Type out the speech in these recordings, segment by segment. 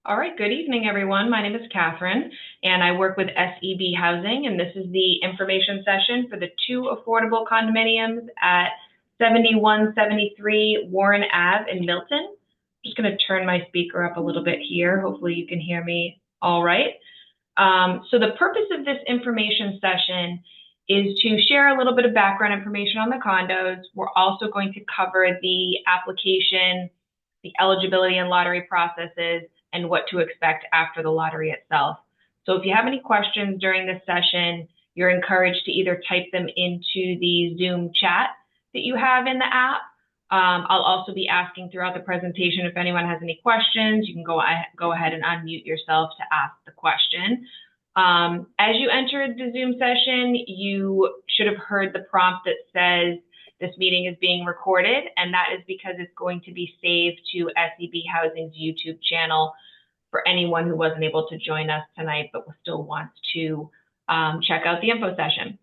All right, good evening, everyone. My name is Catherine, and I work with SEB Housing, and this is the information session for the two affordable condominiums at 7173 Warren Ave in Milton. I'm just going to turn my speaker up a little bit here. Hopefully you can hear me all right. So the purpose of this information session is to share a little bit of background information on the condos. We're also going to cover the application, the eligibility and lottery processes, and what to expect after the lottery itself. So if you have any questions during this session, you're encouraged to either type them into the Zoom chat that you have in the app. I'll also be asking throughout the presentation if anyone has any questions. You can go ahead and unmute yourself to ask the question. As you entered the Zoom session, you should have heard the prompt that says this meeting is being recorded, and that is because it's going to be saved to SEB Housing's YouTube channel for anyone who wasn't able to join us tonight but still wants to check out the info session.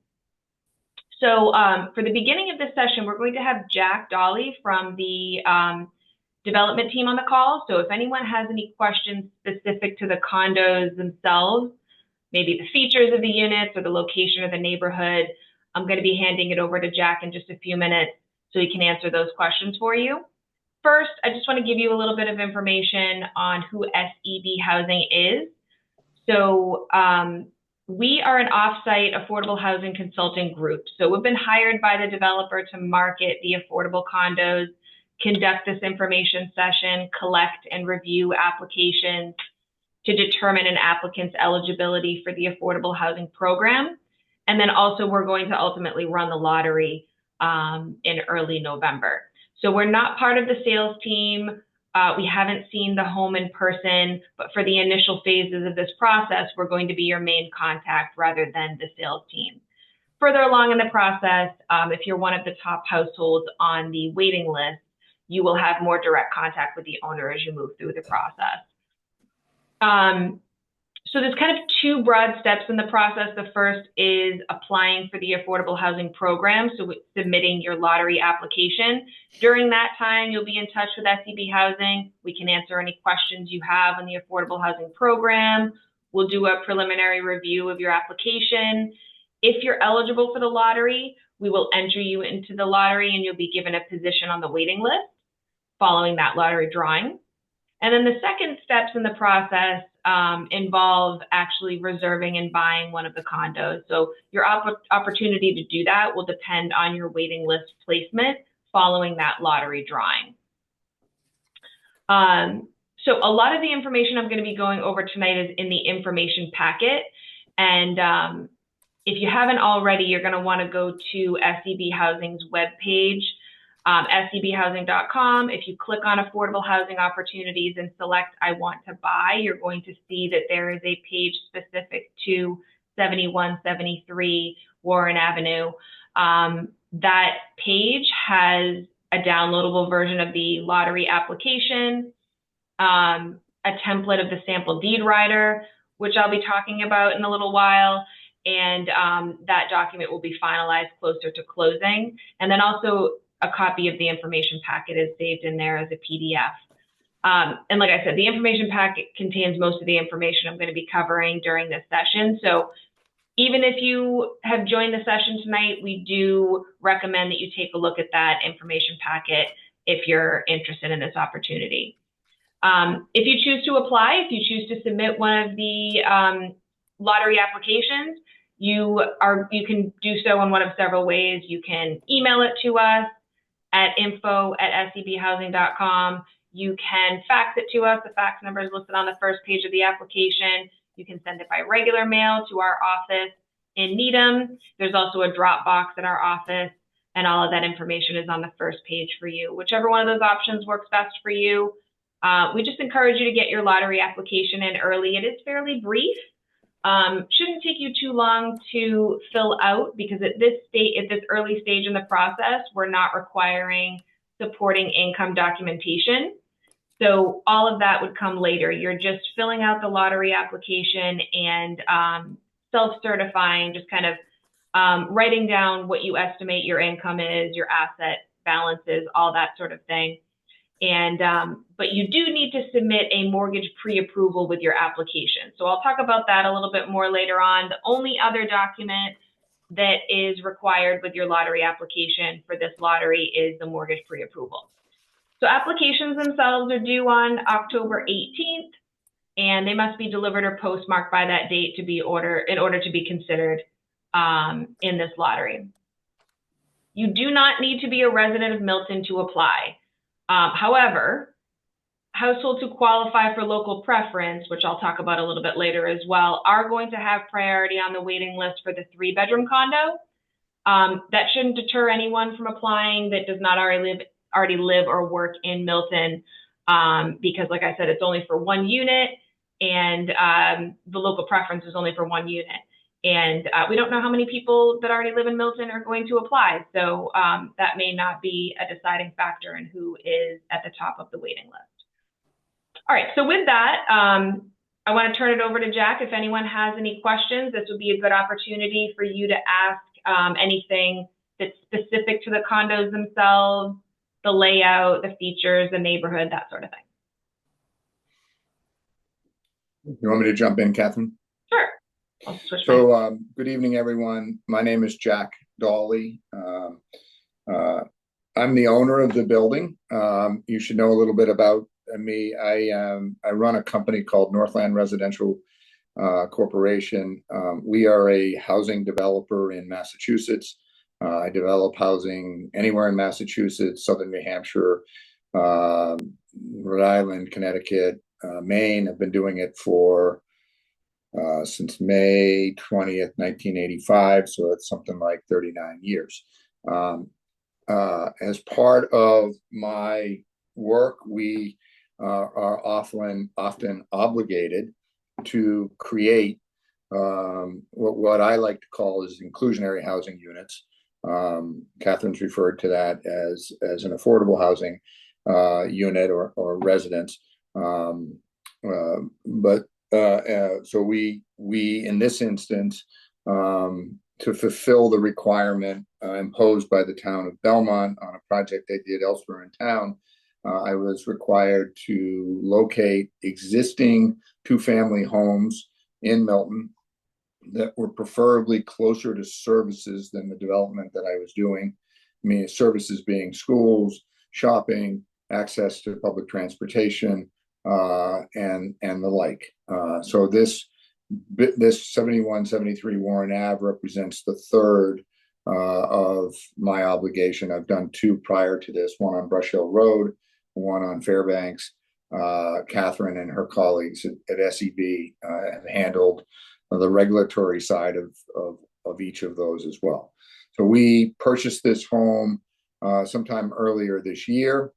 So for the beginning of this session, we're going to have Jack Dolly from the development team on the call. So if anyone has any questions specific to the condos themselves, maybe the features of the units or the location of the neighborhood, I'm going to be handing it over to Jack in just a few minutes so he can answer those questions for you. First, I just want to give you a little bit of information on who SEB Housing is. So we are an off-site affordable housing consulting group. So we've been hired by the developer to market the affordable condos, conduct this information session, collect and review applications to determine an applicant's eligibility for the affordable housing program. And then also we're going to ultimately run the lottery in early November. So we're not part of the sales team. We haven't seen the home in person, but for the initial phases of this process, we're going to be your main contact rather than the sales team. Further along in the process, if you're one of the top households on the waiting list, you will have more direct contact with the owner as you move through the process. So there's kind of two broad steps in the process. The first is applying for the affordable housing program, so submitting your lottery application. During that time, you'll be in touch with SEB Housing. We can answer any questions you have on the affordable housing program. We'll do a preliminary review of your application. If you're eligible for the lottery, we will enter you into the lottery and you'll be given a position on the waiting list following that lottery drawing. And then the second steps in the process involve actually reserving and buying one of the condos. So your opportunity to do that will depend on your waiting list placement following that lottery drawing. So a lot of the information I'm going to be going over tonight is in the information packet. And if you haven't already, you're going to want to go to SEB Housing's webpage, sebhousing.com. If you click on affordable housing opportunities and select I want to buy, you're going to see that there is a page specific to 7173 Warren Avenue. That page has a downloadable version of the lottery application, a template of the sample deed rider, which I'll be talking about in a little while. And that document will be finalized closer to closing. And then also a copy of the information packet is saved in there as a PDF. And like I said, the information packet contains most of the information I'm going to be covering during this session. So even if you have joined the session tonight, we do recommend that you take a look at that information packet if you're interested in this opportunity. If you choose to apply, if you choose to submit one of the lottery applications, you can do so in one of several ways. You can email it to us at info@sebhousing.com. You can fax it to us. The fax number is listed on the first page of the application. You can send it by regular mail to our office in Needham. There's also a drop box in our office, and all of that information is on the first page for you. Whichever one of those options works best for you. We just encourage you to get your lottery application in early. It is fairly brief. Shouldn't take you too long to fill out because at this early stage in the process, we're not requiring supporting income documentation. So all of that would come later. You're just filling out the lottery application and self-certifying, just kind of writing down what you estimate your income is, your asset balances, all that sort of thing. And but you do need to submit a mortgage pre-approval with your application. So I'll talk about that a little bit more later on. The only other document that is required with your lottery application for this lottery is the mortgage pre-approval. So applications themselves are due on October 18th, and they must be delivered or postmarked by that date in order to be considered in this lottery. You do not need to be a resident of Milton to apply. However, households who qualify for local preference, which I'll talk about a little bit later as well, are going to have priority on the waiting list for the 3-bedroom condo. That shouldn't deter anyone from applying that does not already live or work in Milton, because like I said, it's only for 1 unit, and the local preference is only for 1 unit. And we don't know how many people that already live in Milton are going to apply. So that may not be a deciding factor in who is at the top of the waiting list. All right, so with that, I want to turn it over to Jack. If anyone has any questions, this would be a good opportunity for you to ask anything that's specific to the condos themselves, the layout, the features, the neighborhood, that sort of thing. You want me to jump in, Catherine? Sure. I'll switch my... Good evening, everyone. My name is Jack Dawley. I'm the owner of the building. You should know a little bit about me. I run a company called Northland Residential Corporation. We are a housing developer in Massachusetts. I develop housing anywhere in Massachusetts, Southern New Hampshire, Rhode Island, Connecticut, Maine. I've been doing it for since May 20th, 1985. So it's something like 39 years. As part of my work, we are often obligated to create what I like to call is inclusionary housing units. Catherine's referred to that as an affordable housing unit or residence. So we in this instance, to fulfill the requirement imposed by the town of Belmont on a project they did elsewhere in town, I was required to locate existing 2-family homes in Milton that were preferably closer to services than the development that I was doing. I mean, services being schools, shopping, access to public transportation, and the like. So this 7173 Warren Ave represents the third of my obligation. I've done 2 prior to this, one on Brush Hill Road, one on Fairbanks. Catherine and her colleagues at SEB have handled the regulatory side of each of those as well. So we purchased this home sometime earlier this year.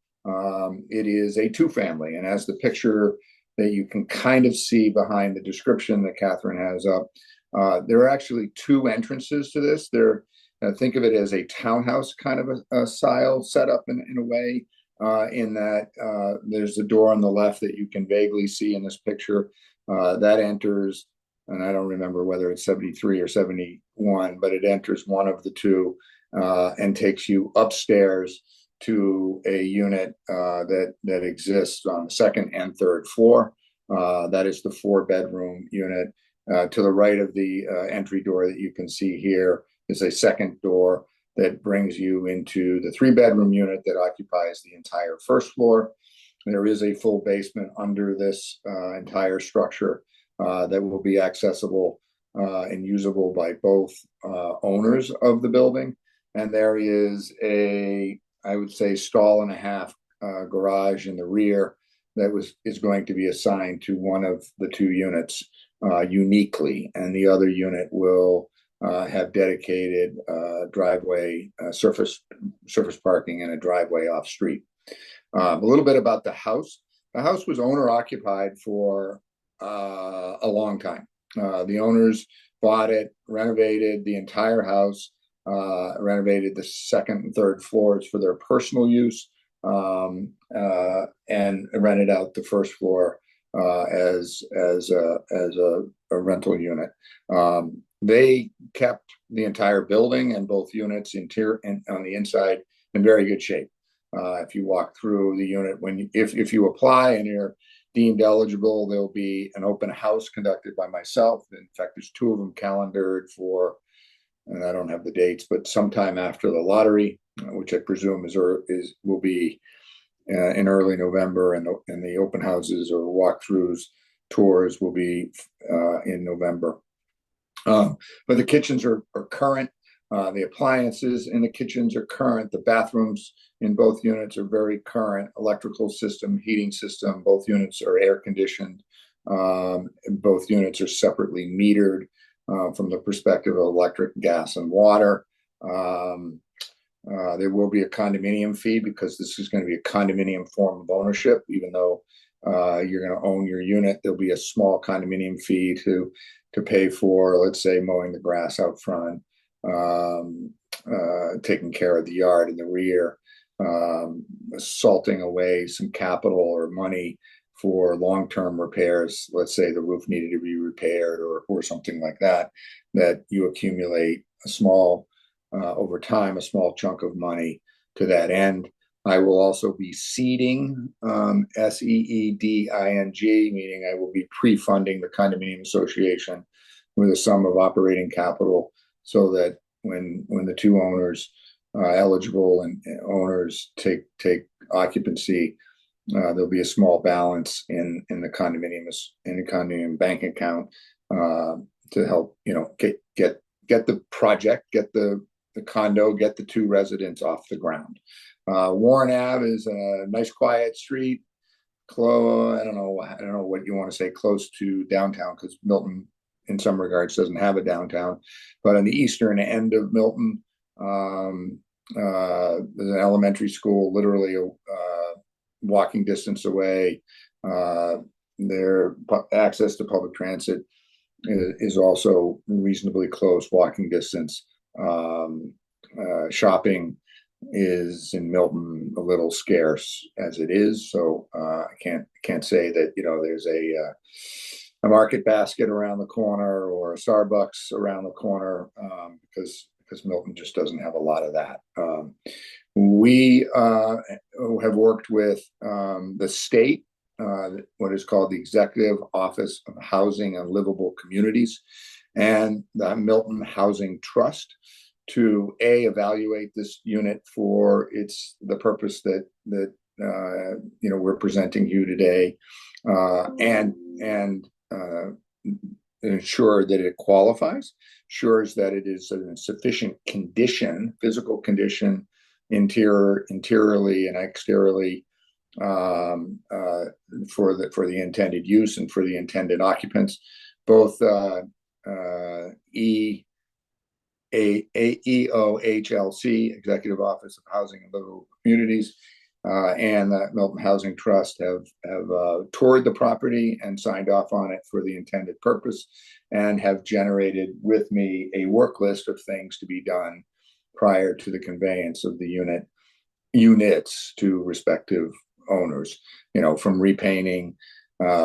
It is a 2-family, and as the picture that you can kind of see behind the description that Catherine has up, there are actually 2 entrances to this. Think of it as a townhouse kind of a style setup in a way, in that there's the door on the left that you can vaguely see in this picture that enters, and I don't remember whether it's 73 or 71, but it enters one of the 2 and takes you upstairs to a unit that exists on the 2nd and 3rd floor. That is the 4-bedroom unit. To the right of the entry door that you can see here is a second door that brings you into the 3-bedroom unit that occupies the entire 1st floor. There is a full basement under this entire structure that will be accessible and usable by both owners of the building. And there is I would say, stall and a half garage in the rear that is going to be assigned to one of the 2 units uniquely, and the other unit will have dedicated driveway, surface parking, and a driveway off street. A little bit about the house. The house was owner occupied for a long time. The owners bought it, renovated the entire house, renovated the 2nd and 3rd floors for their personal use, and rented out the 1st floor as a rental unit. They kept the entire building and both units interior and on the inside in very good shape. If you walk through the unit, if you apply and you're deemed eligible, there'll be an open house conducted by myself. In fact, there's two of them calendared for, and I don't have the dates, but sometime after the lottery, which I presume will be in early November, and the open houses or walkthroughs tours will be in November. But the kitchens are current. The appliances in the kitchens are current. The bathrooms in both units are very current. Electrical system, heating system, both units are air conditioned. Both units are separately metered from the perspective of electric, gas, and water. There will be a condominium fee because this is going to be a condominium form of ownership. Even though you're going to own your unit, there'll be a small condominium fee to pay for, let's say, mowing the grass out front, taking care of the yard in the rear, salting away some capital or money for long-term repairs. Let's say the roof needed to be repaired or something like that, that you accumulate a small, over time, a small chunk of money to that end. I will also be seeding, SEEDING, meaning I will be pre-funding the condominium association with a sum of operating capital, so that when the two owners, eligible and owners, take occupancy, there'll be a small balance in the condominium bank account to help get the project, get the condo, get the two residents off the ground. Warren Ave is a nice quiet street. I don't know what you want to say, close to downtown, because Milton in some regards doesn't have a downtown. But on the eastern end of Milton, there's an elementary school literally walking distance away. Their access to public transit is also reasonably close walking distance. Shopping is in Milton a little scarce as it is, so I can't say that there's a Market Basket around the corner or a Starbucks around the corner, because Milton just doesn't have a lot of that. We have worked with the state, what is called the Executive Office of Housing and Livable Communities, and the Milton Housing Trust, to evaluate this unit for the purpose that we're presenting you today, and ensure that it qualifies, ensures that it is in sufficient condition, physical condition, interiorly and exteriorly, for the intended use and for the intended occupants. Both EOHLC, Executive Office of Housing and Livable Communities, and the Milton Housing Trust have toured the property and signed off on it for the intended purpose, and have generated with me a work list of things to be done prior to the conveyance of the units to respective owners. From repainting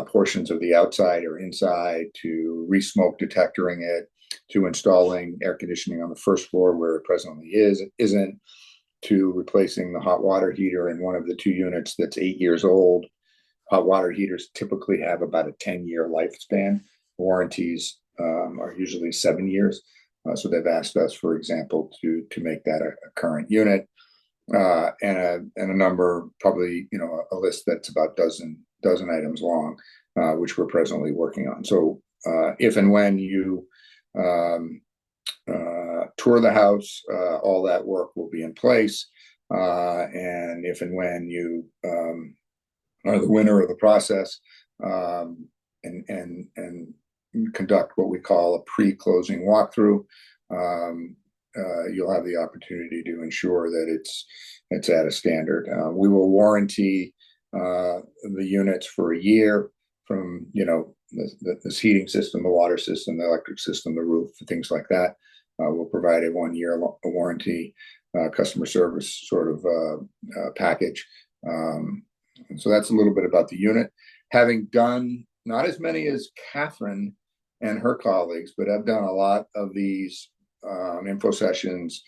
portions of the outside or inside, to re-smoke detectoring it, to installing air conditioning on the first floor where it presently isn't, to replacing the hot water heater in one of the two units that's 8 years old. Hot water heaters typically have about a 10-year lifespan. Warranties are usually 7 years. So they've asked us, for example, to make that a current unit, and a number, probably a list that's about dozen items long, which we're presently working on. So if and when you tour the house, all that work will be in place, and if and when you are the winner of the process, and conduct what we call a pre-closing walkthrough, you'll have the opportunity to ensure that it's at a standard. We will warranty the units for a year, from this heating system, the water system, the electric system, the roof, things like that. We'll provide a 1 year warranty, customer service sort of package. So that's a little bit about the unit. Having done not as many as Catherine and her colleagues, but I've done a lot of these info sessions,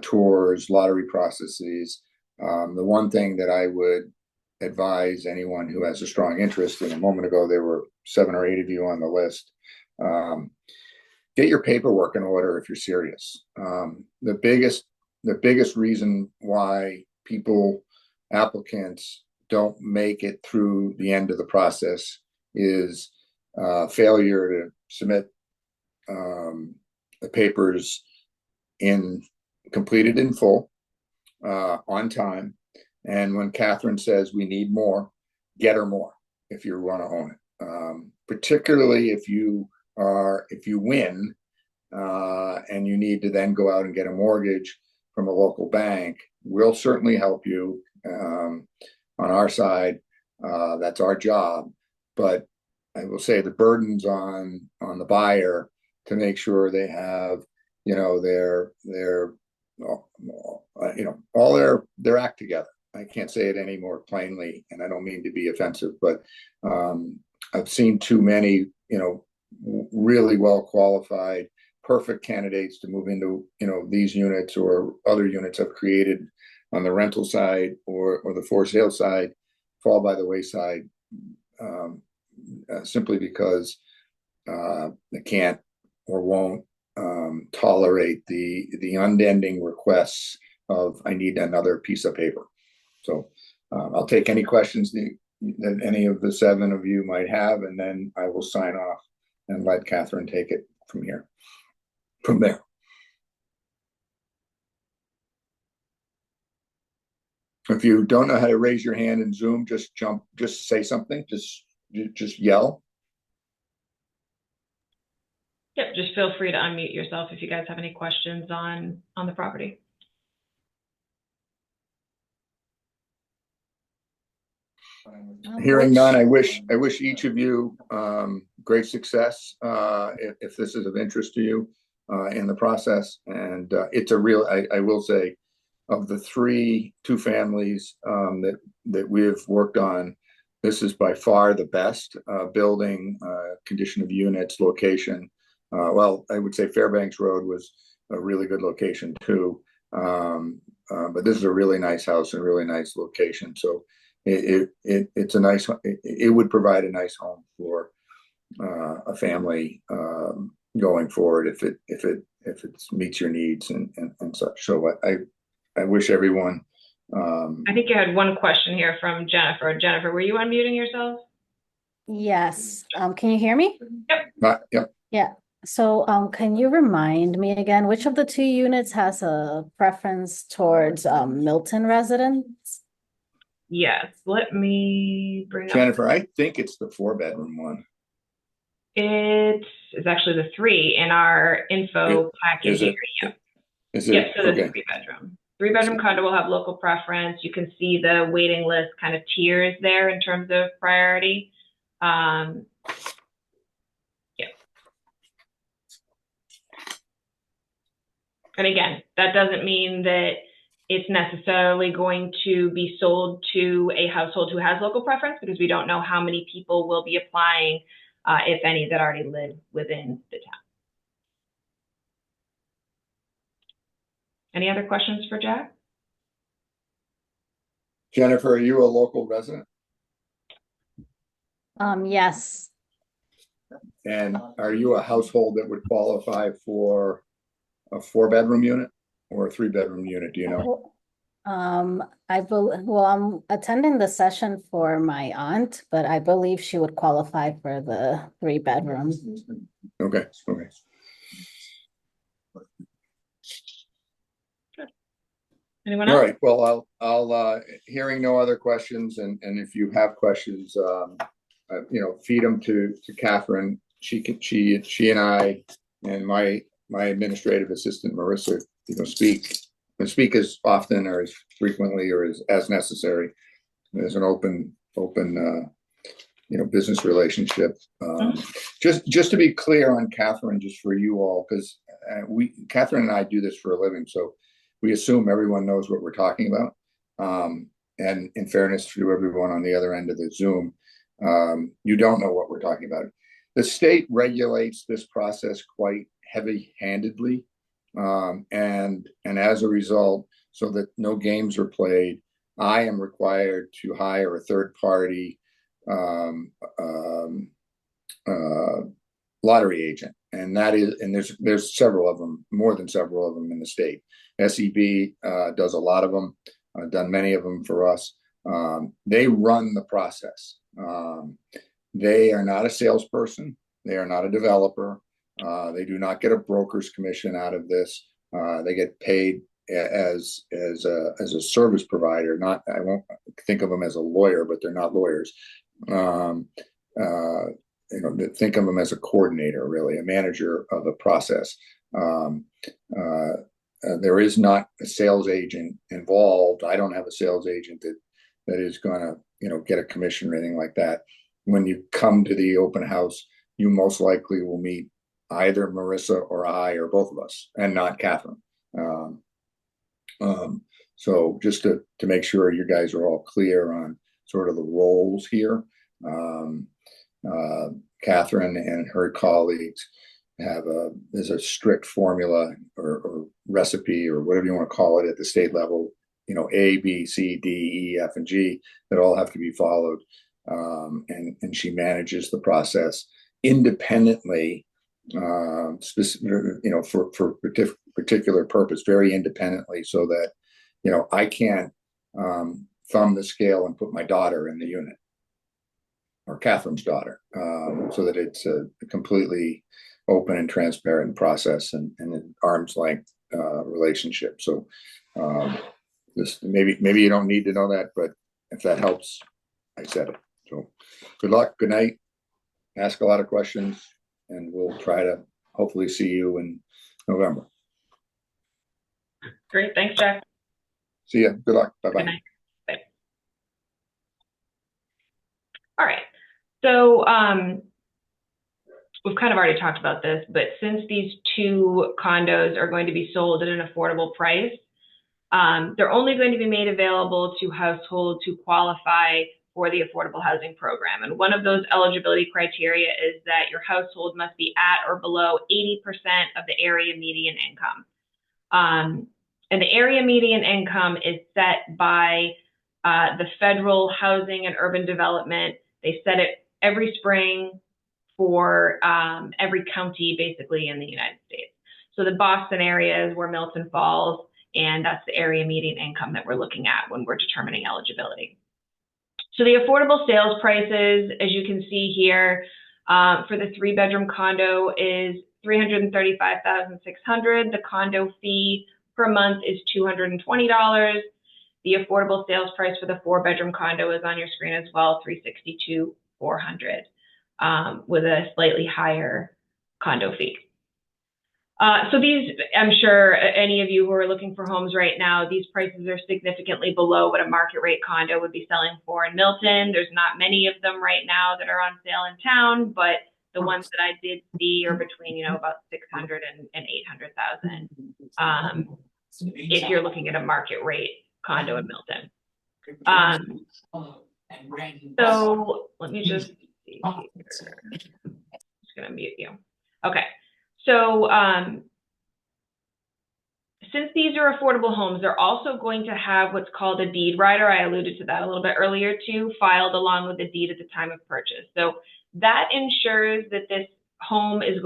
tours, lottery processes. The one thing that I would advise anyone who has a strong interest, and a moment ago there were 7 or 8 of you on the list, get your paperwork in order if you're serious. The biggest reason why applicants don't make it through the end of the process is failure to submit the papers completed in full, on time. And when Catherine says we need more, get her more if you want to own it. Particularly if you win, and you need to then go out and get a mortgage from a local bank, we'll certainly help you on our side. That's our job. But I will say the burden's on the buyer to make sure they have, all their act together. I can't say it any more plainly, and I don't mean to be offensive, but I've seen too many, really well qualified, perfect candidates to move into, these units or other units I've created on the rental side or the for sale side fall by the wayside, simply because they can't or won't tolerate the unending requests of I need another piece of paper. So I'll take any questions that any of the 7 of you might have, and then I will sign off and let Catherine take it from there. If you don't know how to raise your hand in Zoom, just say something, just yell. Yep, just feel free to unmute yourself if you guys have any questions on the property. Hearing none, I wish each of you great success if this is of interest to you in the process. And it's a real, I will say, of the 2 families that we've worked on, this is by far the best building, condition of units, location. Well, I would say Fairbanks Road was a really good location too. But this is a really nice house and a really nice location. So it's a nice, it would provide a nice home for a family going forward if it meets your needs and such. So I wish everyone. I think you had one question here from Jennifer. Jennifer, were you unmuting yourself? Yes. Can you hear me? Yep. Yep. Yeah. So can you remind me again, which of the 2 units has a preference towards Milton residents? Yes. Let me bring Jennifer, I think it's the 4-bedroom one. It's actually the 3 in our info package. Yep. Is it? Yes, so the Okay. 3-bedroom. 3-bedroom condo will have local preference. You can see the waiting list kind of tiers there in terms of priority. Yeah. And again, that doesn't mean that it's necessarily going to be sold to a household who has local preference, because we don't know how many people will be applying, if any, that already live within the town. Any other questions for Jack? Jennifer, are you a local resident? Yes. And are you a household that would qualify for a 4-bedroom unit or a 3-bedroom unit? Do you know? Well, I'm attending the session for my aunt, but I believe she would qualify for the 3-bedroom. Okay. Anyone else? All right. Well, I'll hearing no other questions, and if you have questions, feed them to Catherine. She and I and my administrative assistant Marissa, speak as often or as frequently or as necessary. There's an open business relationship. Just to be clear on Catherine, just for you all, because Catherine and I do this for a living, so we assume everyone knows what we're talking about. And in fairness to everyone on the other end of the Zoom, you don't know what we're talking about. The state regulates this process quite heavy-handedly, and as a result, so that no games are played, I am required to hire a third party um, um, lottery agent, and there's several of them, more than several of them in the state. SEB does a lot of them, done many of them for us. They run the process. They are not a salesperson. They are not a developer. They do not get a broker's commission out of this. They get paid as a service provider. Not, I won't think of them as a lawyer, but they're not lawyers. Um, uh, think of them as a coordinator, really, a manager of the process. Um, there is not a sales agent involved. I don't have a sales agent that is going to, get a commission or anything like that. When you come to the open house, you most likely will meet either Marissa or I or both of us, and not Catherine. Um, so just to make sure you guys are all clear on sort of the roles here. Catherine and her colleagues there's a strict formula or recipe or whatever you want to call it at the state level, A, B, C, D, E, F, and G that all have to be followed. And she manages the process independently, specific, for particular purpose, very independently, so that, I can't thumb the scale and put my daughter in the unit or Catherine's daughter, so that it's a completely open and transparent process and an arm's length relationship. So this maybe you don't need to know that, but if that helps, I said it. So good luck, good night. Ask a lot of questions, and we'll try to hopefully see you in November. Great, thanks, Jack. See ya. Good luck. Bye-bye. Good night. Bye. All right. So we've kind of already talked about this, but since these two condos are going to be sold at an affordable price, they're only going to be made available to households who qualify for the affordable housing program. And one of those eligibility criteria is that your household must be at or below 80% of the area median income. And the area median income is set by the Federal Housing and Urban Development. They set it every spring for every county, basically, in the United States. So the Boston area is where Milton falls, and that's the area median income that we're looking at when we're determining eligibility. So the affordable sales prices, as you can see here, for the 3-bedroom condo is $335,600. The condo fee per month is $220. The affordable sales price for the 4-bedroom condo is on your screen as well, $362,400, with a slightly higher condo fee. So these, I'm sure any of you who are looking for homes right now, these prices are significantly below what a market rate condo would be selling for in Milton. There's not many of them right now that are on sale in town, but the ones that I did see are between, about 600 and 800,000. If you're looking at a market rate condo in Milton. So let me just see here. I'm just gonna mute you. Okay. So since these are affordable homes, they're also going to have what's called a deed rider. I alluded to that a little bit earlier too, filed along with the deed at the time of purchase. So that ensures that this home is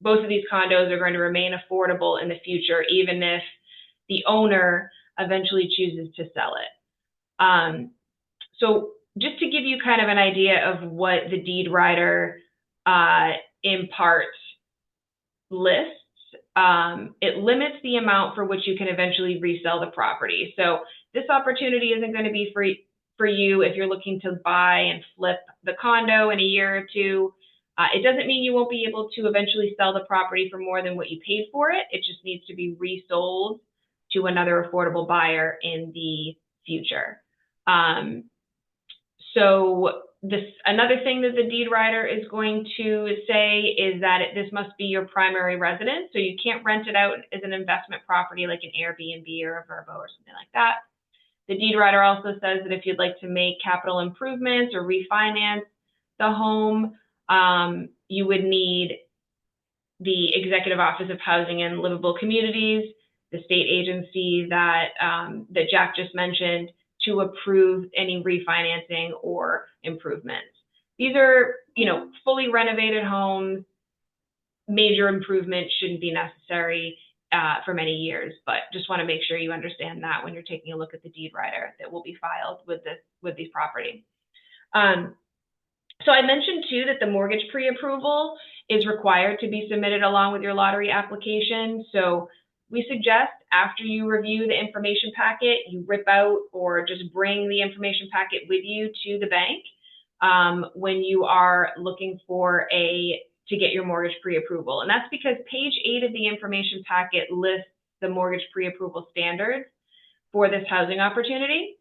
both of these condos are going to remain affordable in the future, even if the owner eventually chooses to sell it. So just to give you kind of an idea of what the deed rider in part lists, it limits the amount for which you can eventually resell the property. So this opportunity isn't going to be for you if you're looking to buy and flip the condo in a year or two. It doesn't mean you won't be able to eventually sell the property for more than what you paid for it. It just needs to be resold to another affordable buyer in the future. So another thing that the deed rider is going to say is that this must be your primary residence. So you can't rent it out as an investment property like an Airbnb or a Vrbo or something like that. The deed rider also says that if you'd like to make capital improvements or refinance the home, you would need the Executive Office of Housing and Livable Communities, the state agency that Jack just mentioned, to approve any refinancing or improvements. These are, fully renovated homes. Major improvements shouldn't be necessary for many years, but just want to make sure you understand that when you're taking a look at the deed rider that will be filed with these property. So I mentioned too that the mortgage pre-approval is required to be submitted along with your lottery application. So we suggest after you review the information packet, you rip out or just bring the information packet with you to the bank when you are looking for to get your mortgage pre-approval. And that's because page 8 of the information packet lists the mortgage pre-approval standards for this housing opportunity.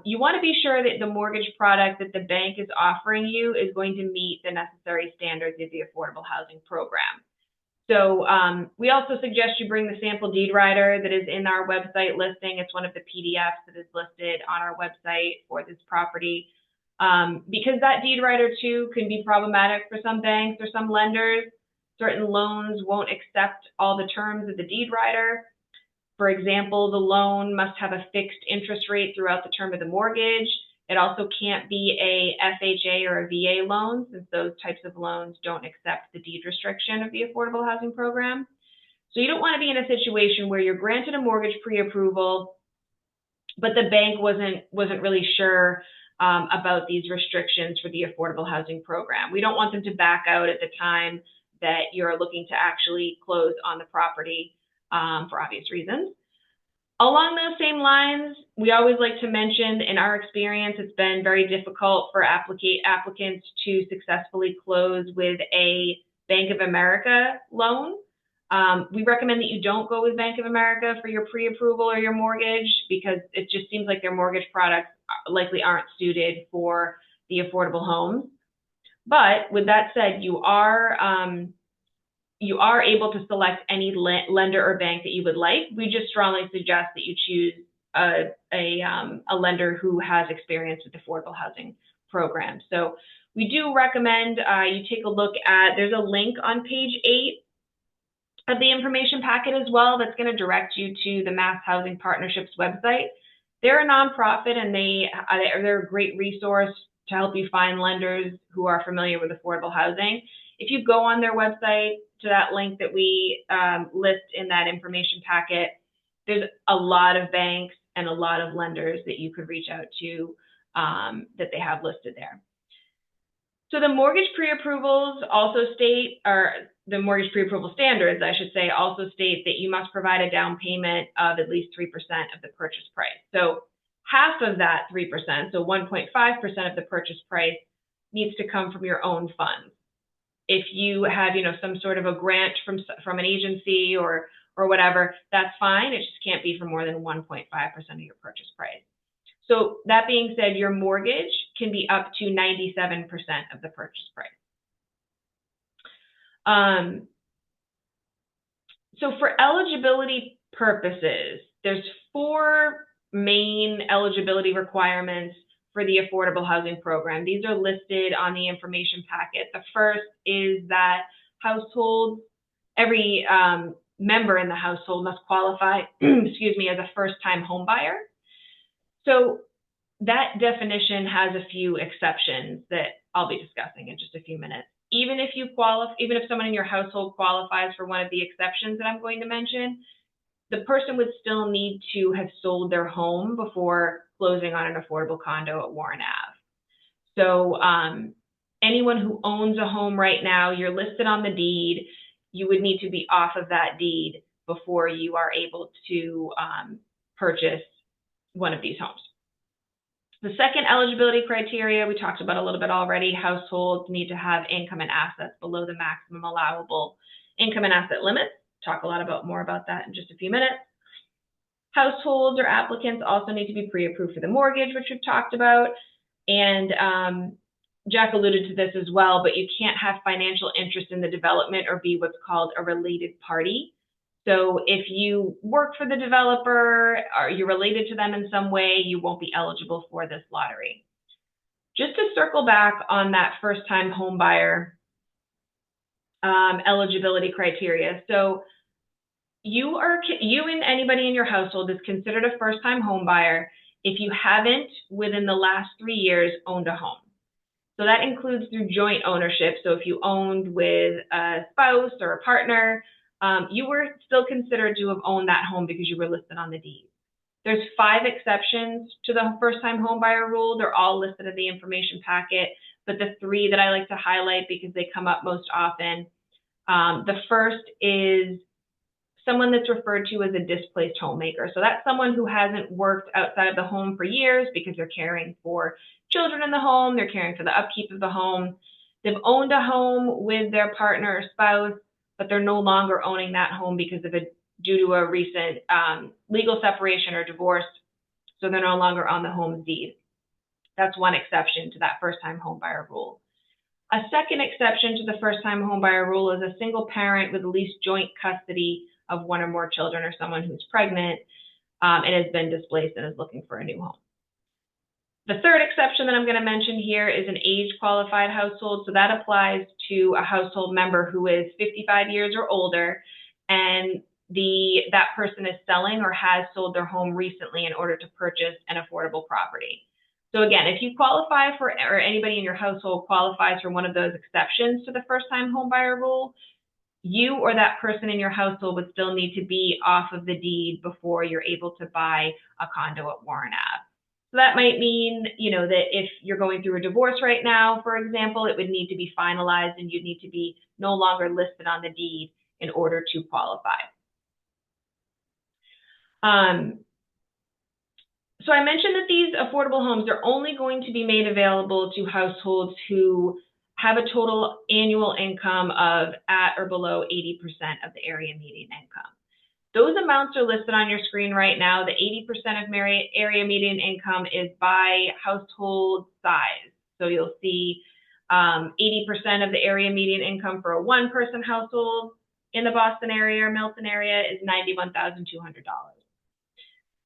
You want to be sure that the mortgage product that the bank is offering you is going to meet the necessary standards of the Affordable Housing Program. So we also suggest you bring the sample deed rider that is in our website listing. It's one of the PDFs that is listed on our website for this property. Because that deed rider too can be problematic for some banks or some lenders. Certain loans won't accept all the terms of the deed rider. For example, the loan must have a fixed interest rate throughout the term of the mortgage. It also can't be a FHA or a VA loan, since those types of loans don't accept the deed restriction of the Affordable Housing Program. So you don't want to be in a situation where you're granted a mortgage pre-approval, but the bank wasn't really sure about these restrictions for the Affordable Housing Program. We don't want them to back out at the time that you're looking to actually close on the property for obvious reasons. Along those same lines, we always like to mention, in our experience, it's been very difficult for applicants to successfully close with a Bank of America loan. We recommend that you don't go with Bank of America for your pre-approval or your mortgage, because it just seems like their mortgage products likely aren't suited for the affordable homes. But with that said, you are able to select any lender or bank that you would like. We just strongly suggest that you choose a lender who has experience with the Affordable Housing Program. So we do recommend you take a look at, there's a link on page 8 of the information packet as well that's going to direct you to the Mass Housing Partnerships website. They're a nonprofit, and they're a great resource to help you find lenders who are familiar with affordable housing. If you go on their website to that link that we list in that information packet, there's a lot of banks and a lot of lenders that you could reach out to that they have listed there. So the mortgage pre-approvals also state, or the mortgage pre-approval standards, I should say, also state that you must provide a down payment of at least 3% of the purchase price. So half of that 3%, so 1.5% of the purchase price, needs to come from your own funds. If you have, some sort of a grant from an agency or whatever, that's fine. It just can't be for more than 1.5% of your purchase price. So that being said, your mortgage can be up to 97% of the purchase price. So for eligibility purposes, there's 4 main eligibility requirements for the Affordable Housing Program. These are listed on the information packet. The first is that every member in the household must qualify, as a first-time home buyer. So that definition has a few exceptions that I'll be discussing in just a few minutes. Even if someone in your household qualifies for one of the exceptions that I'm going to mention, the person would still need to have sold their home before closing on an affordable condo at Warren Ave. So anyone who owns a home right now, you're listed on the deed, you would need to be off of that deed before you are able to purchase one of these homes. The second eligibility criteria we talked about a little bit already. Households need to have income and assets below the maximum allowable income and asset limits. Talk a lot more about that in just a few minutes. Households or applicants also need to be pre-approved for the mortgage, which we've talked about. And Jack alluded to this as well, but you can't have financial interest in the development or be what's called a related party. So if you work for the developer or you're related to them in some way, you won't be eligible for this lottery. Just to circle back on that first-time home buyer eligibility criteria. So you and anybody in your household is considered a first-time home buyer if you haven't, within the last 3 years, owned a home. So that includes through joint ownership. So if you owned with a spouse or a partner, you were still considered to have owned that home because you were listed on the deed. There's 5 exceptions to the first-time homebuyer rule. They're all listed in the information packet, but the 3 that I like to highlight because they come up most often. The first is someone that's referred to as a displaced homemaker. So that's someone who hasn't worked outside of the home for years because they're caring for children in the home, they're caring for the upkeep of the home. They've owned a home with their partner or spouse, but they're no longer owning that home because of due to a recent legal separation or divorce. So they're no longer on the home deed. That's one exception to that first-time homebuyer rule. A second exception to the first-time homebuyer rule is a single parent with at least joint custody of one or more children, or someone who's pregnant and has been displaced and is looking for a new home. The third exception that I'm going to mention here is an age-qualified household. So that applies to a household member who is 55 years or older, and that person is selling or has sold their home recently in order to purchase an affordable property. So again, if you qualify for, or anybody in your household qualifies for one of those exceptions to the first-time homebuyer rule, you or that person in your household would still need to be off of the deed before you're able to buy a condo at Warren Ave. So that might mean, that if you're going through a divorce right now, for example, it would need to be finalized and you'd need to be no longer listed on the deed in order to qualify. So I mentioned that these affordable homes are only going to be made available to households who have a total annual income of at or below 80% of the area median income. Those amounts are listed on your screen right now. The 80% of area median income is by household size. So you'll see 80% of the area median income for a one-person household in the Boston area or Milton area is $91,200.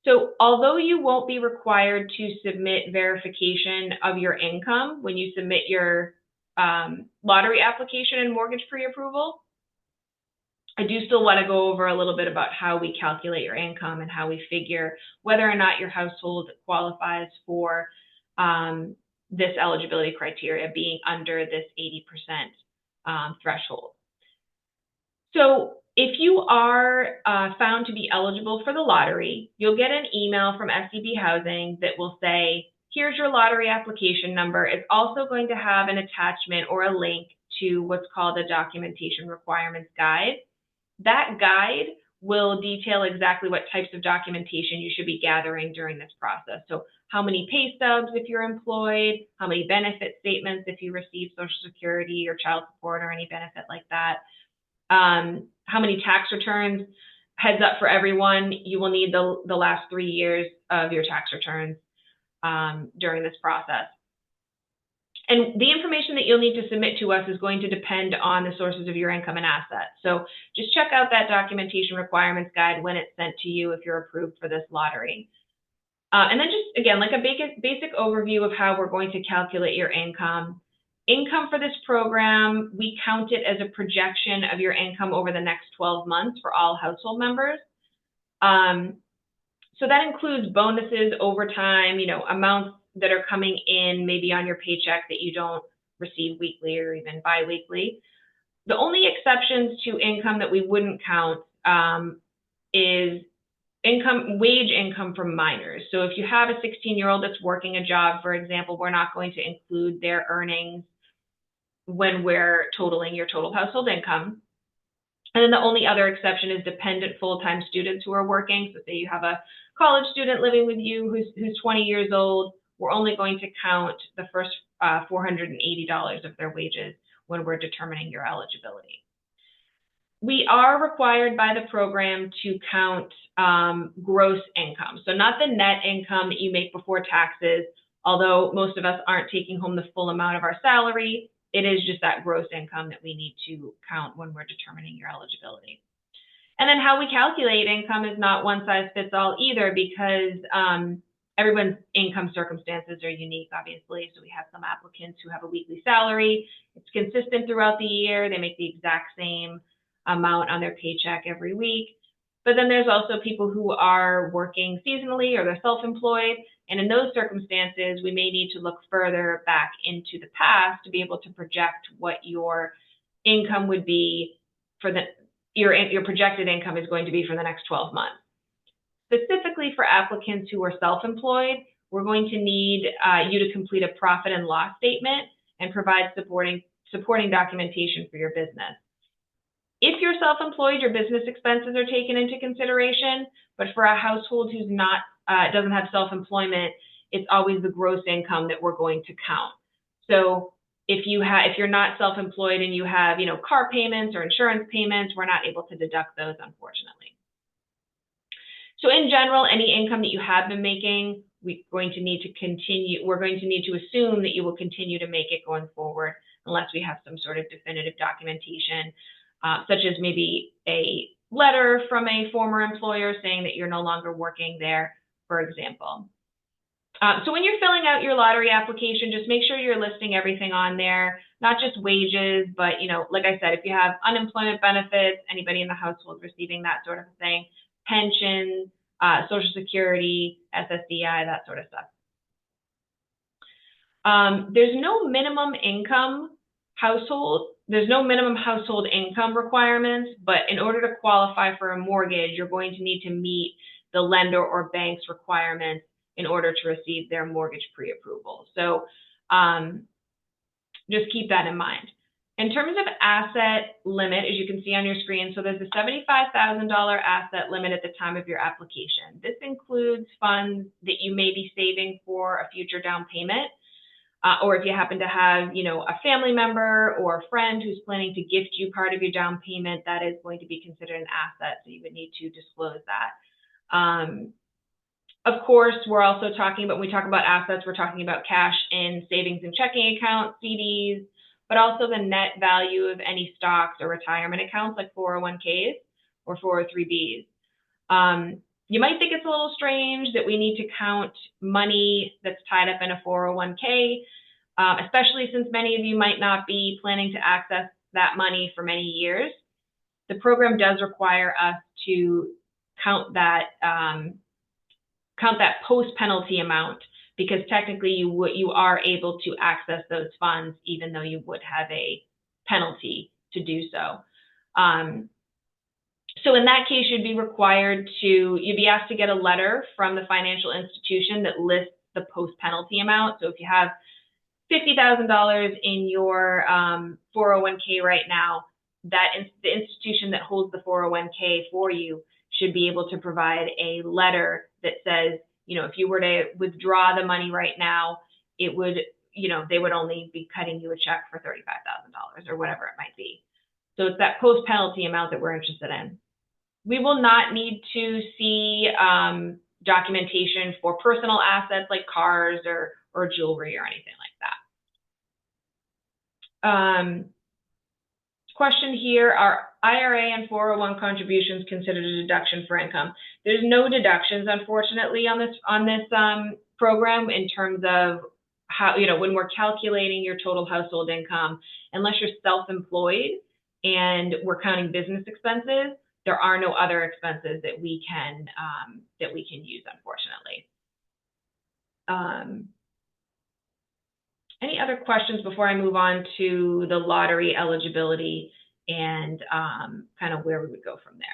So although you won't be required to submit verification of your income when you submit your lottery application and mortgage pre-approval, I do still want to go over a little bit about how we calculate your income and how we figure whether or not your household qualifies for this eligibility criteria being under this 80% threshold. So if you are found to be eligible for the lottery, you'll get an email from SCB Housing that will say, here's your lottery application number. It's also going to have an attachment or a link to what's called a documentation requirements guide. That guide will detail exactly what types of documentation you should be gathering during this process. So how many pay stubs if you're employed, how many benefit statements if you receive Social Security or child support or any benefit like that, how many tax returns. Heads up for everyone, you will need the last 3 years of your tax returns during this process. And the information that you'll need to submit to us is going to depend on the sources of your income and assets. So just check out that documentation requirements guide when it's sent to you if you're approved for this lottery. And then just, again, like a basic overview of how we're going to calculate your income. Income for this program, we count it as a projection of your income over the next 12 months for all household members. So that includes bonuses, overtime, amounts that are coming in maybe on your paycheck that you don't receive weekly or even biweekly. The only exceptions to income that we wouldn't count is wage income from minors. So if you have a 16-year-old that's working a job, for example, we're not going to include their earnings when we're totaling your total household income. And then the only other exception is dependent full-time students who are working. So say you have a college student living with you who's 20 years old, we're only going to count the first $480 of their wages when we're determining your eligibility. We are required by the program to count gross income. So not the net income that you make before taxes, although most of us aren't taking home the full amount of our salary. It is just that gross income that we need to count when we're determining your eligibility. And then how we calculate income is not one size fits all either, because everyone's income circumstances are unique, obviously. So we have some applicants who have a weekly salary. It's consistent throughout the year. They make the exact same amount on their paycheck every week. But then there's also people who are working seasonally or they're self-employed. And in those circumstances, we may need to look further back into the past to be able to project what your income would be for your projected income is going to be for the next 12 months. Specifically for applicants who are self-employed, we're going to need you to complete a profit and loss statement and provide supporting documentation for your business. If you're self-employed, your business expenses are taken into consideration, but for a household who's not doesn't have self-employment, it's always the gross income that we're going to count. So if you're not self-employed and you have, car payments or insurance payments, we're not able to deduct those, unfortunately. So in general, any income that you have been making, we're going to need to assume that you will continue to make it going forward unless we have some sort of definitive documentation, such as maybe a letter from a former employer saying that you're no longer working there, for example. So when you're filling out your lottery application, just make sure you're listing everything on there, not just wages, but, like I said, if you have unemployment benefits, anybody in the household receiving that sort of thing, pension, Social Security, SSDI, that sort of stuff. There's no minimum household income requirements, but in order to qualify for a mortgage, you're going to need to meet the lender or bank's requirements in order to receive their mortgage pre-approval. So just keep that in mind. In terms of asset limit, as you can see on your screen, so there's a $75,000 asset limit at the time of your application. This includes funds that you may be saving for a future down payment, or if you happen to have, a family member or a friend who's planning to gift you part of your down payment, that is going to be considered an asset, so you would need to disclose that. Of course, we're also talking about, when we talk about assets, we're talking about cash in savings and checking accounts, CDs, but also the net value of any stocks or retirement accounts like 401ks or 403bs. You might think it's a little strange that we need to count money that's tied up in a 401k, especially since many of you might not be planning to access that money for many years. The program does require us to count that post-penalty amount, because technically you are able to access those funds even though you would have a penalty to do so. So in that case, you'd be asked to get a letter from the financial institution that lists the post-penalty amount. So if you have $50,000 in your 401k right now, the institution that holds the 401k for you should be able to provide a letter that says, if you were to withdraw the money right now, it would, they would only be cutting you a check for $35,000 or whatever it might be. So it's that post-penalty amount that we're interested in. We will not need to see documentation for personal assets like cars or jewelry or anything like that. Question here, are IRA and 401 contributions considered a deduction for income? There's no deductions, unfortunately, on this program in terms of how, when we're calculating your total household income, unless you're self-employed and we're counting business expenses, there are no other expenses that we can use, unfortunately. Any other questions before I move on to the lottery eligibility and kind of where we would go from there?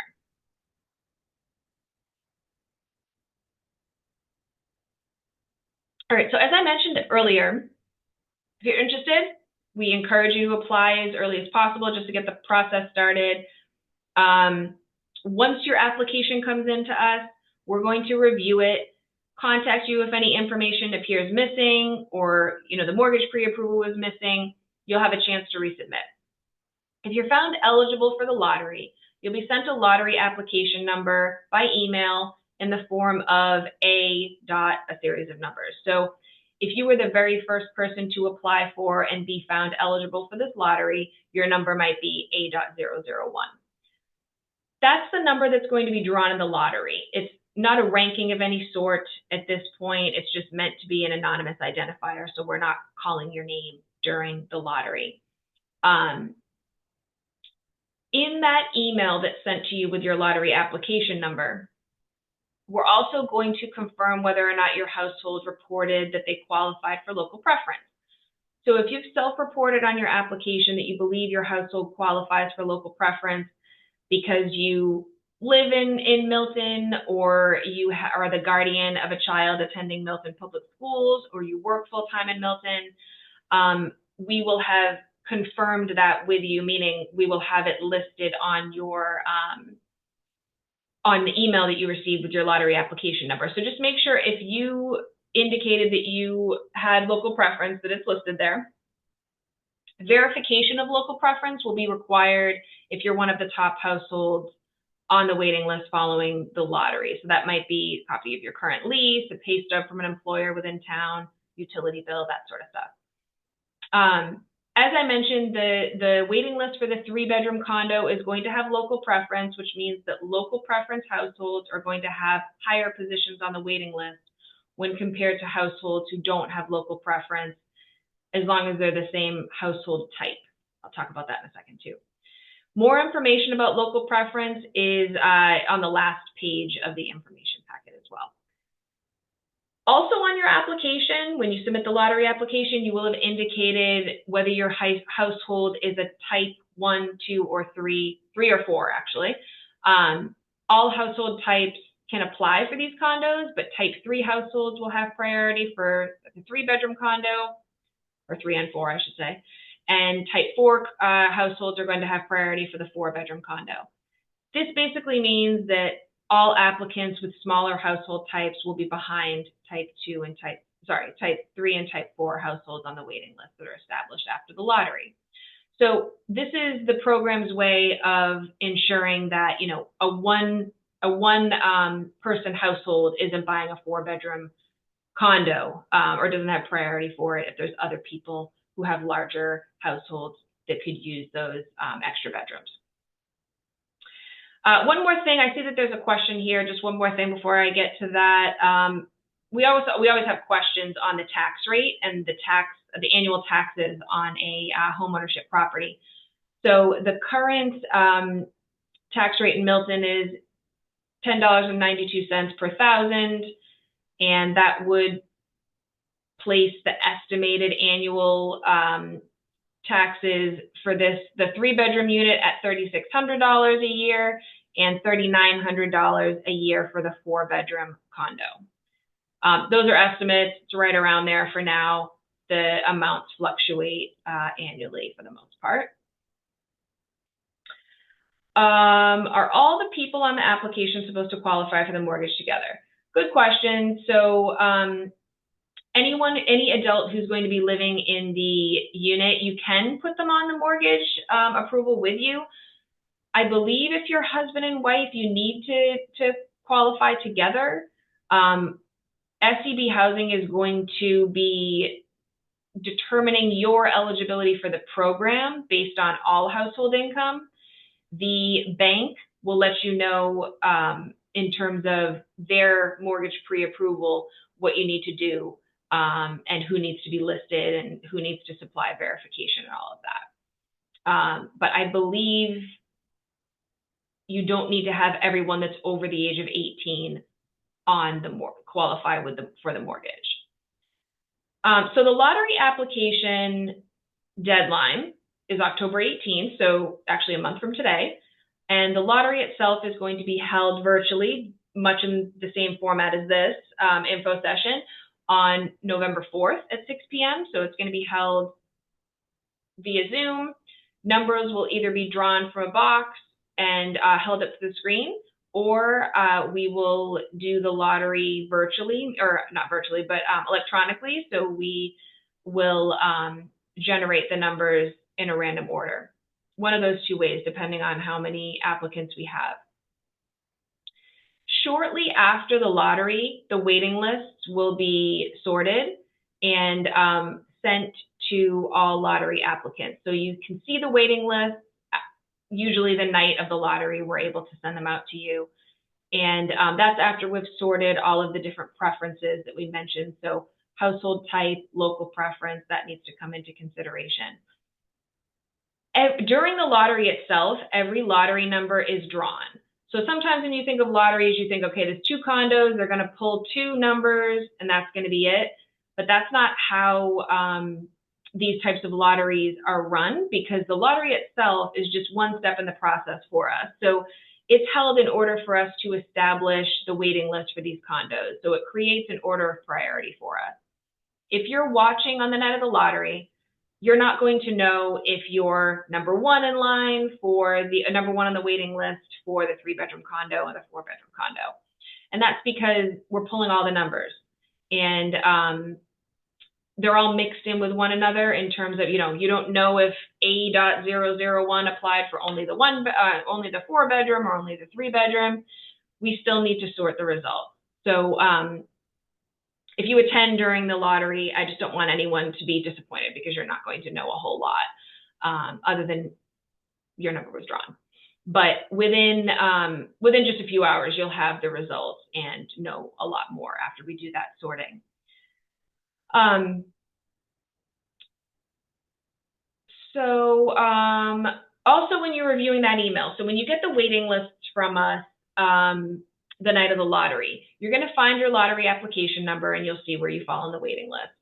All right, so as I mentioned earlier, if you're interested, we encourage you to apply as early as possible just to get the process started. Once your application comes into us, we're going to review it, contact you if any information appears missing or the mortgage pre-approval was missing. You'll have a chance to resubmit. If you're found eligible for the lottery, you'll be sent a lottery application number by email in the form of a series of numbers. So if you were the very first person to apply for and be found eligible for this lottery, your number might be A.001. That's the number that's going to be drawn in the lottery. It's not a ranking of any sort at this point. It's just meant to be an anonymous identifier, so we're not calling your name during the lottery. In that email that's sent to you with your lottery application number, we're also going to confirm whether or not your household reported that they qualified for local preference. So if you've self-reported on your application that you believe your household qualifies for local preference because you live in Milton, or you are the guardian of a child attending Milton Public Schools, or you work full-time in Milton, we will have confirmed that with you, meaning we will have it listed on your on the email that you received with your lottery application number. So just make sure if you indicated that you had local preference, that it's listed there. Verification of local preference will be required if you're one of the top households on the waiting list following the lottery. So that might be a copy of your current lease, a pay stub from an employer within town, utility bill, that sort of stuff. As I mentioned, the waiting list for the 3-bedroom condo is going to have local preference, which means that local preference households are going to have higher positions on the waiting list when compared to households who don't have local preference, as long as they're the same household type. I'll talk about that in a second too. More information about local preference is on the last page of the information packet as well. Also on your application, when you submit the lottery application, you will have indicated whether your household is a type 1, 2, or 3 or 4 actually. All household types can apply for these condos, but type 3 households will have priority for the 3-bedroom condo, or 3 and 4, I should say. And type 4 households are going to have priority for the 4-bedroom condo. This basically means that all applicants with smaller household types will be behind type 3 and type 4 households on the waiting list that are established after the lottery. So this is the program's way of ensuring that, you know, a one person household isn't buying a 4-bedroom condo or doesn't have priority for it if there's other people who have larger households that could use those extra bedrooms. One more thing, I see that there's a question here, just one more thing before I get to that. We always have questions on the tax rate and the annual taxes on a home ownership property. So the current tax rate in Milton is $10.92 per thousand, and that would place the estimated annual taxes for the 3-bedroom unit at $3,600 a year and $3,900 a year for the 4-bedroom condo. Those are estimates. It's right around there for now. The amounts fluctuate annually for the most part. Are all the people on the application supposed to qualify for the mortgage together? Good question. So any adult who's going to be living in the unit, you can put them on the mortgage approval with you. I believe if you're husband and wife, you need to qualify together. SCB Housing is going to be determining your eligibility for the program based on all household income. The bank will let you know in terms of their mortgage pre-approval what you need to do and who needs to be listed and who needs to supply verification and all of that. But I believe you don't need to have everyone that's over the age of 18 on the qualify for the mortgage. So the lottery application deadline is October 18th, so actually a month from today. And the lottery itself is going to be held virtually, much in the same format as this info session, on November 4th at 6 p.m. So it's going to be held via Zoom. Numbers will either be drawn from a box and held up to the screen, or we will do the lottery virtually, or not virtually, but electronically. So we will generate the numbers in a random order. One of those two ways, depending on how many applicants we have. Shortly after the lottery, the waiting lists will be sorted and sent to all lottery applicants. So you can see the waiting list. Usually the night of the lottery, we're able to send them out to you. And that's after we've sorted all of the different preferences that we mentioned. So household type, local preference, that needs to come into consideration. During the lottery itself, every lottery number is drawn. So sometimes when you think of lotteries, you think, okay, there's 2 condos, they're going to pull 2 numbers, and that's going to be it. But that's not how these types of lotteries are run, because the lottery itself is just one step in the process for us. So it's held in order for us to establish the waiting list for these condos. So it creates an order of priority for us. If you're watching on the night of the lottery, you're not going to know if you're number 1 in line for the number 1 on the waiting list for the 3-bedroom condo and the 4-bedroom condo. And that's because we're pulling all the numbers, and they're all mixed in with one another in terms of, you don't know if A.001 applied for only the 4-bedroom or only the 3-bedroom. We still need to sort the results. So if you attend during the lottery, I just don't want anyone to be disappointed, because you're not going to know a whole lot other than your number was drawn. But within just a few hours, you'll have the results and know a lot more after we do that sorting. Also when you're reviewing that email, so when you get the waiting lists from us the night of the lottery, you're going to find your lottery application number, and you'll see where you fall on the waiting list.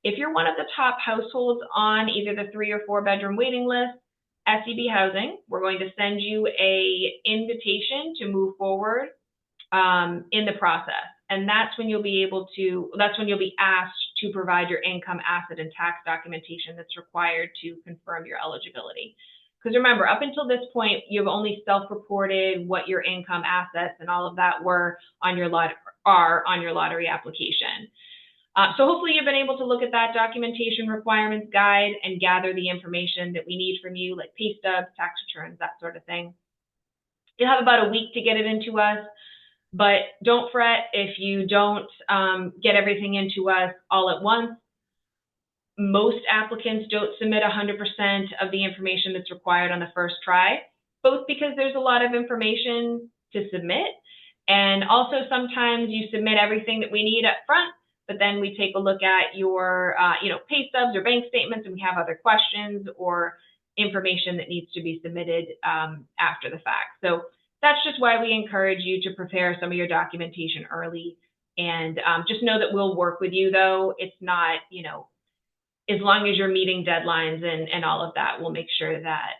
If you're one of the top households on either the 3 or 4-bedroom waiting list, SEB Housing, we're going to send you an invitation to move forward in the process. And that's when you'll be asked to provide your income, asset, and tax documentation that's required to confirm your eligibility. Because remember, up until this point, you've only self-reported what your income, assets, and all of that were on your lottery application. So hopefully you've been able to look at that documentation requirements guide and gather the information that we need from you, like pay stubs, tax returns, that sort of thing. You'll have about a week to get it into us, but don't fret if you don't get everything into us all at once. Most applicants don't submit 100% of the information that's required on the first try, both because there's a lot of information to submit, and also sometimes you submit everything that we need up front, but then we take a look at your pay stubs or bank statements, and we have other questions or information that needs to be submitted after the fact. So that's just why we encourage you to prepare some of your documentation early, and just know that we'll work with you, though. It's not, as long as you're meeting deadlines and all of that, we'll make sure that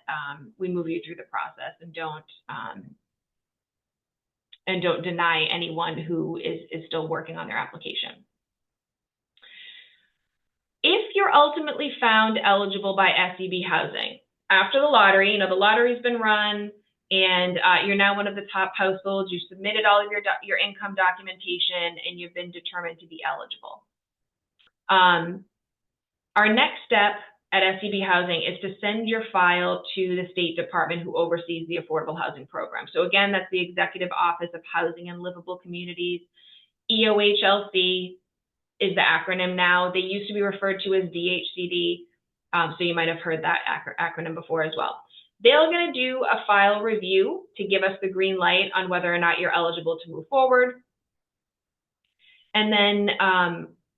we move you through the process and don't deny anyone who is still working on their application. If you're ultimately found eligible by SEB Housing after the lottery, the lottery's been run, and you're now one of the top households, you submitted all of your income documentation, and you've been determined to be eligible. Our next step at SEB Housing is to send your file to the State Department who oversees the Affordable Housing Program. So again, that's the Executive Office of Housing and Livable Communities. EOHLC is the acronym now. They used to be referred to as DHCD, so you might have heard that acronym before as well. They're going to do a file review to give us the green light on whether or not you're eligible to move forward. And then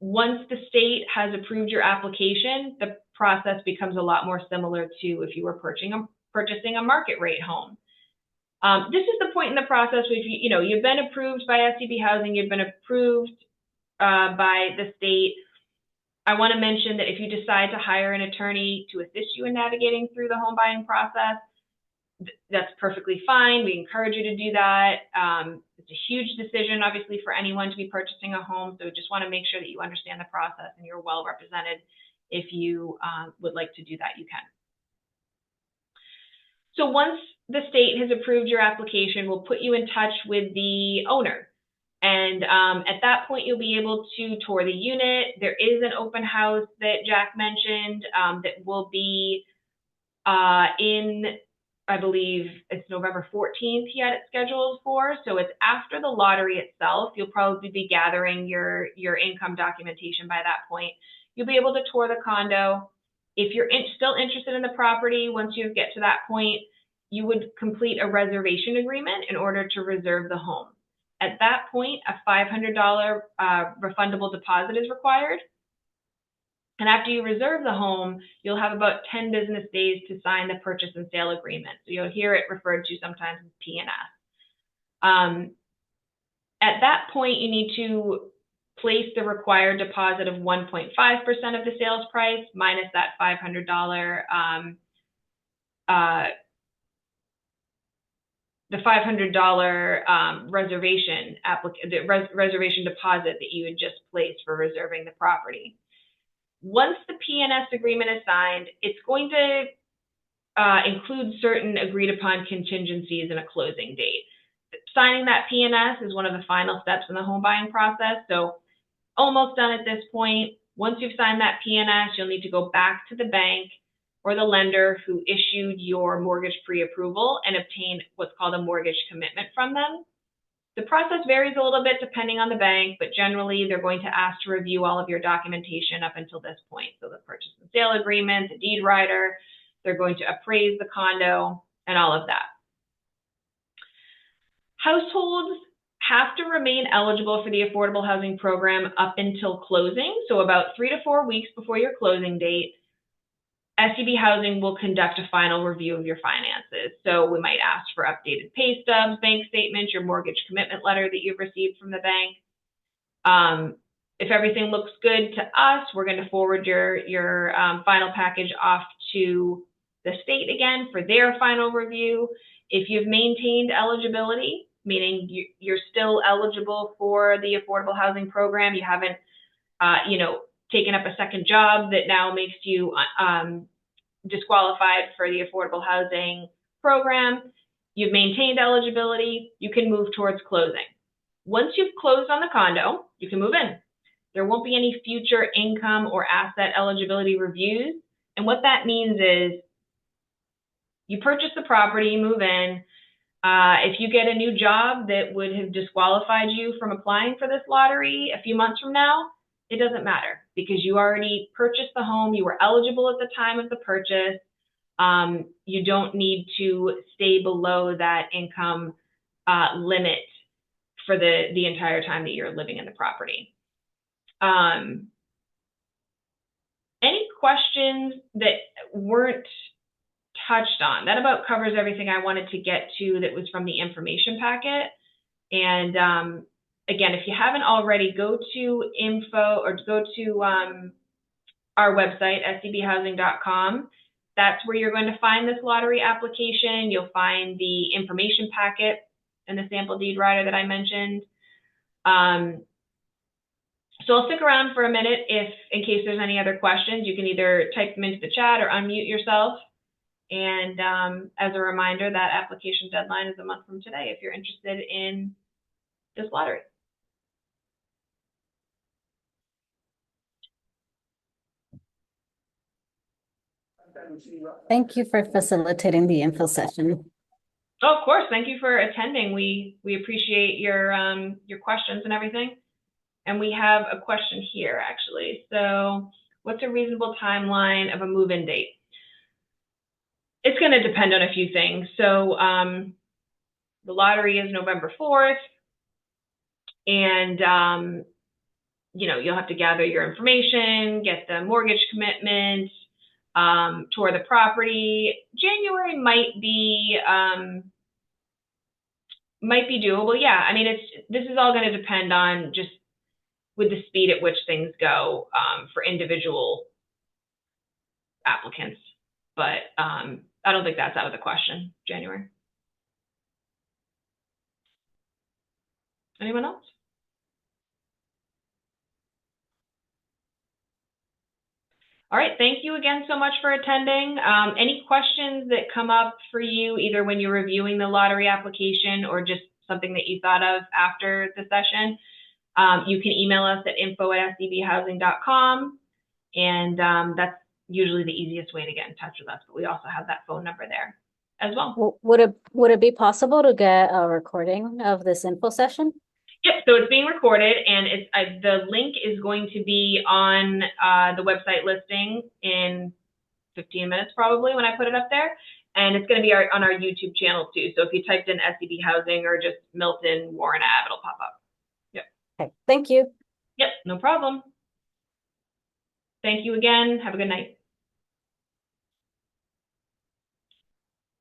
once the state has approved your application, the process becomes a lot more similar to if you were purchasing a market rate home. This is the point in the process where you've been approved by SEB Housing, you've been approved by the state. I want to mention that if you decide to hire an attorney to assist you in navigating through the home buying process, that's perfectly fine. We encourage you to do that. It's a huge decision, obviously, for anyone to be purchasing a home. So we just want to make sure that you understand the process and you're well represented. If you would like to do that, you can. So once the state has approved your application, we'll put you in touch with the owner. And at that point, you'll be able to tour the unit. There is an open house that Jack mentioned that will be I believe it's November 14th he had it scheduled for. So it's after the lottery itself. You'll probably be gathering your income documentation by that point. You'll be able to tour the condo. If you're still interested in the property, once you get to that point, you would complete a reservation agreement in order to reserve the home. At that point, a $500 refundable deposit is required. And after you reserve the home, you'll have about 10 business days to sign the purchase and sale agreement. So you'll hear it referred to sometimes as P&S. At that point, you need to place the required deposit of 1.5% of the sales price minus that $500 the $500 reservation deposit that you had just placed for reserving the property. Once the P&S agreement is signed, it's going to include certain agreed upon contingencies and a closing date. Signing that P&S is one of the final steps in the home buying process. So almost done at this point. Once you've signed that P&S, you'll need to go back to the bank or the lender who issued your mortgage pre-approval and obtain what's called a mortgage commitment from them. The process varies a little bit depending on the bank, but generally they're going to ask to review all of your documentation up until this point. So the purchase and sale agreement, the deed rider, they're going to appraise the condo and all of that. Households have to remain eligible for the affordable housing program up until closing. So about 3 to 4 weeks before your closing date, SCB Housing will conduct a final review of your finances. So we might ask for updated pay stubs, bank statements, your mortgage commitment letter that you've received from the bank. If everything looks good to us, we're going to forward your final package off to the state again for their final review. If you've maintained eligibility, meaning you're still eligible for the affordable housing program, you haven't, taken up a second job that now makes you disqualified for the affordable housing program, you've maintained eligibility, you can move towards closing. Once you've closed on the condo, you can move in. There won't be any future income or asset eligibility reviews. And what that means is you purchase the property, you move in. If you get a new job that would have disqualified you from applying for this lottery a few months from now, it doesn't matter because you already purchased the home. You were eligible at the time of the purchase. You don't need to stay below that income limit for the entire time that you're living in the property. Any questions that weren't touched on? That about covers everything I wanted to get to that was from the information packet. And again, if you haven't already, go to info or go to our website, scbhousing.com. That's where you're going to find this lottery application. You'll find the information packet and the sample deed rider that I mentioned. So I'll stick around for a minute in case there's any other questions. You can either type them into the chat or unmute yourself. And as a reminder, that application deadline is a month from today if you're interested in this lottery. Thank you for facilitating the info session. Oh, of course. Thank you for attending. We appreciate your questions and everything. And we have a question here, actually. So what's a reasonable timeline of a move-in date? It's going to depend on a few things. So the lottery is November 4th. And, you'll have to gather your information, get the mortgage commitment, tour the property. January might be doable. Yeah, I mean, this is all going to depend on just with the speed at which things go for individual applicants. But I don't think that's out of the question, January. Anyone else? All right, thank you again so much for attending. Any questions that come up for you, either when you're reviewing the lottery application or just something that you thought of after the session, you can email us at info@scbhousing.com, and that's usually the easiest way to get in touch with us, but we also have that phone number there as well. Would it be possible to get a recording of this info session? Yep, so it's being recorded, and the link is going to be on the website listing in 15 minutes probably when I put it up there, and it's going to be on our YouTube channel too. So if you typed in SCB Housing or just Milton Warren Ave, it'll pop up. Yep. Okay, thank you. Yep, no problem. Thank you again. Have a good night.